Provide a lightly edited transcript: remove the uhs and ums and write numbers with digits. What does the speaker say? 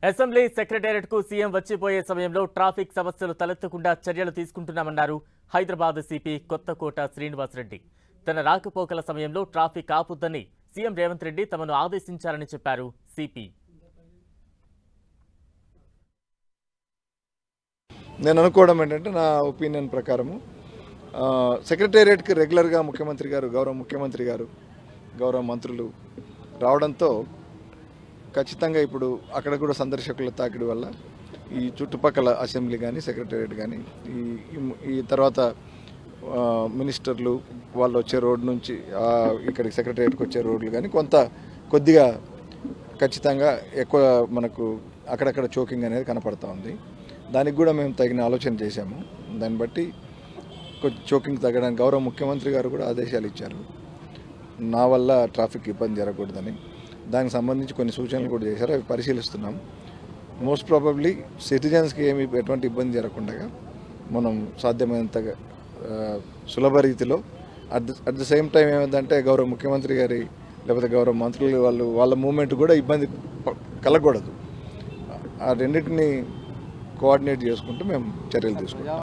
Assembly సెక్రటేరియట్కు CM వచ్చిపోయే సమయంలో traffic సమస్యలు తలెత్తకుండా చర్యలు తీసుకుంటున్నామన్నారు హైదరాబాద్ సిపి కొత్తకోట శ్రీనివాసరెడ్డి. తన రాకపోకల సమయంలో ట్రాఫిక్ ఆపుద్దని సీఎం రేవంత్ రెడ్డి తమను ఆదేశించారని చెప్పారు సిపి. నేను అనుకోవడం ఏంటంటే నా ఒపీనియన్ ప్రకారము సెక్రటేరియట్కి రెగ్యులర్గా ముఖ్యమంత్రి గారు, గౌరవ ముఖ్యమంత్రి గారు, గౌరవ మంత్రులు రావడంతో ఖచ్చితంగా ఇప్పుడు అక్కడ కూడా సందర్శకుల తాకిడి వల్ల ఈ చుట్టుపక్కల అసెంబ్లీ కానీ సెక్రటేరియట్ కానీ ఈ తర్వాత మినిస్టర్లు వాళ్ళు వచ్చే రోడ్ నుంచి ఇక్కడికి సెక్రటేరియట్కి వచ్చే రోడ్లు కానీ కొద్దిగా ఖచ్చితంగా ఎక్కువ మనకు అక్కడక్కడ చోకింగ్ అనేది కనపడతా ఉంది. దానికి కూడా మేము తగిన ఆలోచన చేశాము. దాన్ని బట్టి కొంచెం చోకింగ్ తగ్గడానికి గౌరవ ముఖ్యమంత్రి గారు కూడా ఆదేశాలు ఇచ్చారు. నా వల్ల ట్రాఫిక్ ఇబ్బంది జరగకూడదని దానికి సంబంధించి కొన్ని సూచనలు కూడా చేశారు. అవి పరిశీలిస్తున్నాం. మోస్ట్ ప్రాబబ్లీ సిటిజన్స్కి ఎటువంటి ఇబ్బంది జరగకుండా మనం సాధ్యమైనంత సులభ రీతిలో అట్ ద సేమ్ టైం ఏమైందంటే గౌరవ ముఖ్యమంత్రి గారి లేకపోతే గౌరవ మంత్రులు వాళ్ళ మూమెంట్ కూడా ఇబ్బంది కలగకూడదు. ఆ రెండింటిని కోఆర్డినేట్ చేసుకుంటూ మేము చర్యలు తీసుకుంటాం.